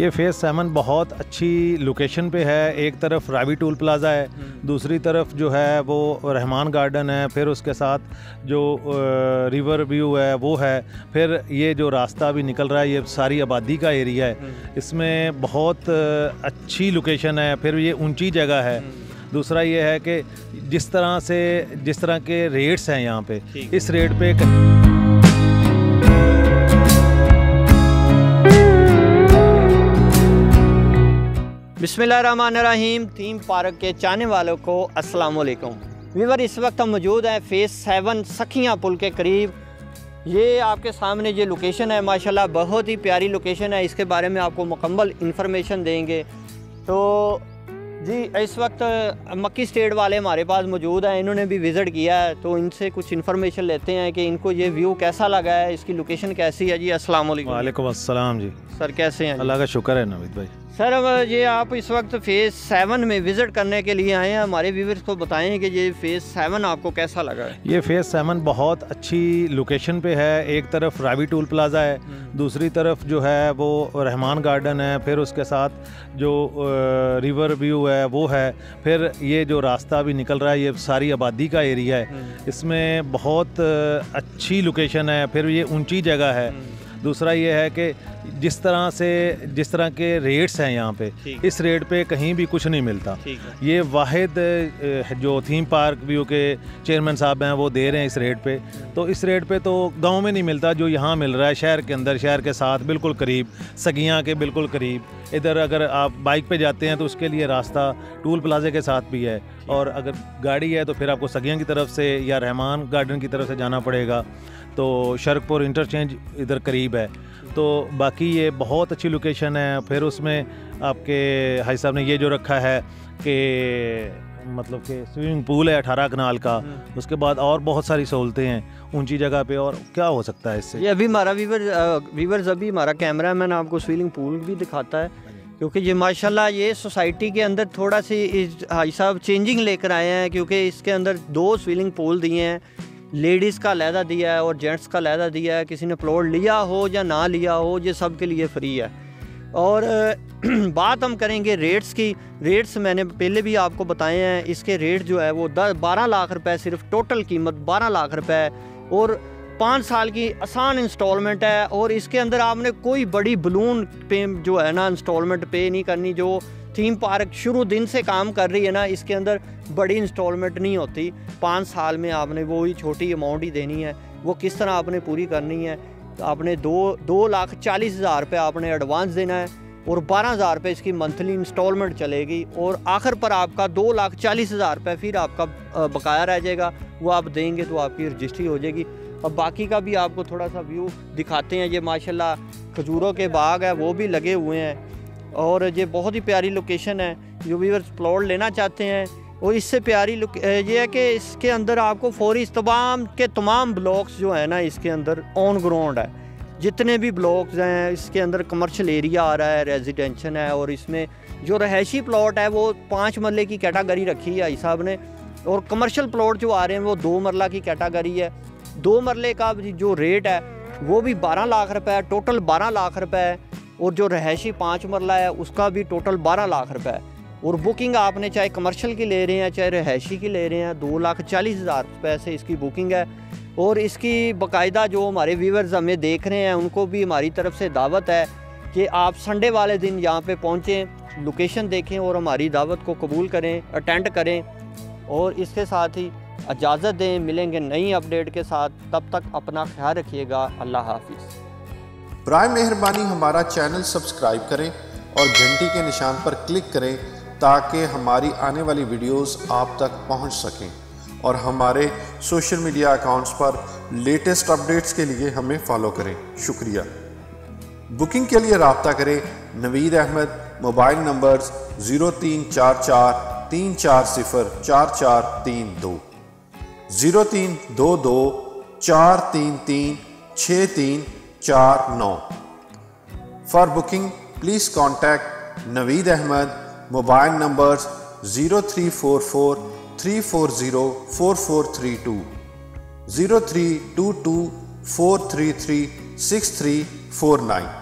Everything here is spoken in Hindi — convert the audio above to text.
ये फेज़ 7 बहुत अच्छी लोकेशन पे है। एक तरफ रावी टूल प्लाज़ा है, दूसरी तरफ जो है वो रहमान गार्डन है, फिर उसके साथ जो रिवर व्यू है वो है, फिर ये जो रास्ता भी निकल रहा है ये सारी आबादी का एरिया है। इसमें बहुत अच्छी लोकेशन है, फिर ये ऊंची जगह है। दूसरा ये है कि जिस तरह के रेट्स हैं यहाँ पे, इस रेट पे बिस्मिल्लाहिर्रहमानिर्रहीम। थीम पार्क के चाहने वालों को अस्सलाम वालेकुम। वीवर, इस वक्त हम मौजूद हैं फेज़ 7 सखियाँ पुल के करीब। ये आपके सामने ये लोकेशन है, माशाल्लाह बहुत ही प्यारी लोकेशन है। इसके बारे में आपको मुकम्मल इंफॉर्मेशन देंगे। तो जी, इस वक्त मक्की स्टेट वाले हमारे पास मौजूद हैं, इन्होंने भी विज़िट किया है, तो इनसे कुछ इन्फॉर्मेशन लेते हैं कि इनको ये व्यू कैसा लगा है, इसकी लोकेशन कैसी है। जी अस्सलाम वालेकुम। वालेकुम अस्सलाम जी। सर कैसे हैं? अल्लाह का शुक्र है नवीद भाई। सर अब ये आप इस वक्त फेज़ 7 में विज़िट करने के लिए आए हैं, हमारे व्यूअर्स को बताएं कि ये फेज़ 7 आपको कैसा लगा है। ये फेज़ 7 बहुत अच्छी लोकेशन पे है। एक तरफ रावी टूल प्लाज़ा है, दूसरी तरफ जो है वो रहमान गार्डन है, फिर उसके साथ जो रिवर व्यू है वो है, फिर ये जो रास्ता भी निकल रहा है ये सारी आबादी का एरिया है। इसमें बहुत अच्छी लोकेशन है, फिर ये ऊंची जगह है। दूसरा ये है कि जिस तरह के रेट्स हैं यहाँ पे, इस रेट पे कहीं भी कुछ नहीं मिलता। ये वाहिद जो थीम पार्क व्यू के चेयरमैन साहब हैं वो दे रहे हैं इस रेट पे। तो इस रेट पे तो गांव में नहीं मिलता जो यहाँ मिल रहा है, शहर के अंदर, शहर के साथ बिल्कुल करीब, सगियाँ के बिल्कुल करीब। इधर अगर आप बाइक पे जाते हैं तो उसके लिए रास्ता टूल प्लाजे के साथ भी है, और अगर गाड़ी है तो फिर आपको सगियाँ की तरफ से या रहमान गार्डन की तरफ से जाना पड़ेगा। तो शर्कपुर इंटरचेंज इधर करीब है। तो बाकी ये बहुत अच्छी लोकेशन है। फिर उसमें आपके हाई साहब ने ये जो रखा है कि मतलब कि स्विमिंग पूल है 18 कनाल का, उसके बाद और बहुत सारी सहूलतें हैं ऊंची जगह पे। और क्या हो सकता है इससे? ये अभी हमारा वीवर्स अभी हमारा कैमरा मैन आपको स्विमिंग पूल भी दिखाता है, क्योंकि ये माशाल्लाह ये सोसाइटी के अंदर थोड़ा सी हाई साहब चेंजिंग लेकर आए हैं, क्योंकि इसके अंदर 2 स्विमिंग पूल दिए हैं, लेडीज़ का अलहदा दिया है और जेंट्स का अलहदा दिया है। किसी ने प्लॉट लिया हो या ना लिया हो, ये सब के लिए फ्री है। और बात हम करेंगे रेट्स की। रेट्स मैंने पहले भी आपको बताए हैं, इसके रेट जो है वो 12 लाख रुपए, सिर्फ टोटल कीमत 12 लाख रुपए है, और 5 साल की आसान इंस्टॉलमेंट है। और इसके अंदर आपने कोई बड़ी बलून पे जो है ना इंस्टॉलमेंट पे नहीं करनी। जो थीम पार्क शुरू दिन से काम कर रही है ना, इसके अंदर बड़ी इंस्टॉलमेंट नहीं होती। 5 साल में आपने वो ही छोटी अमाउंट ही देनी है। वो किस तरह आपने पूरी करनी है, तो आपने 2,40,000 रुपये आपने एडवांस देना है, और 12,000 रुपये इसकी मंथली इंस्टॉलमेंट चलेगी, और आखिर पर आपका 2,40,000 रुपये फिर आपका बकाया रह जाएगा। वो आप देंगे तो आपकी रजिस्ट्री हो जाएगी। अब बाकी का भी आपको थोड़ा सा व्यू दिखाते हैं। ये माशाल्लाह खजूरों के बाग है वो भी लगे हुए हैं, और ये बहुत ही प्यारी लोकेशन है। जो व्यूअर्स प्लॉट लेना चाहते हैं, और इससे प्यारी ये है कि इसके अंदर आपको फौरी तमाम ब्लॉक्स जो है ना, इसके अंदर ऑन ग्राउंड है। जितने भी ब्लॉक्स हैं इसके अंदर कमर्शियल एरिया आ रहा है, रेजिडेंशन है, और इसमें जो रहायशी प्लॉट है वो 5 मरले की कैटेगरी रखी है हिसाब ने, और कमर्शियल प्लॉट जो आ रहे हैं वो 2 मरला की कैटेगरी है। 2 मरले का जो रेट है वो भी 12 लाख रुपये है, टोटल 12 लाख रुपये है। और जो रहायशी 5 मरला है उसका भी टोटल 12 लाख रुपये है। और बुकिंग आपने चाहे कमर्शियल की ले रहे हैं चाहे रहायशी की ले रहे हैं, 2,40,000 रुपये से इसकी बुकिंग है। और इसकी बाकायदा जो हमारे व्यूअर्स हमें देख रहे हैं उनको भी हमारी तरफ से दावत है कि आप संडे वाले दिन यहाँ पे पहुँचें, लोकेशन देखें और हमारी दावत को कबूल करें, अटेंड करें। और इसके साथ ही इजाज़त दें, मिलेंगे नई अपडेट के साथ। तब तक अपना ख्याल रखिएगा। अल्लाह हाफिज़। बराए मेहरबानी हमारा चैनल सब्सक्राइब करें और घंटी के निशान पर क्लिक करें ताकि हमारी आने वाली वीडियोस आप तक पहुंच सकें, और हमारे सोशल मीडिया अकाउंट्स पर लेटेस्ट अपडेट्स के लिए हमें फॉलो करें। शुक्रिया। बुकिंग के लिए रब्ता करें Naveed Ahmad, mobile numbers 0344 340 4432, 0322 433 6349। For booking, please contact Naveed Ahmed. Mobile numbers 0344 340 4432, 0322 433 6349.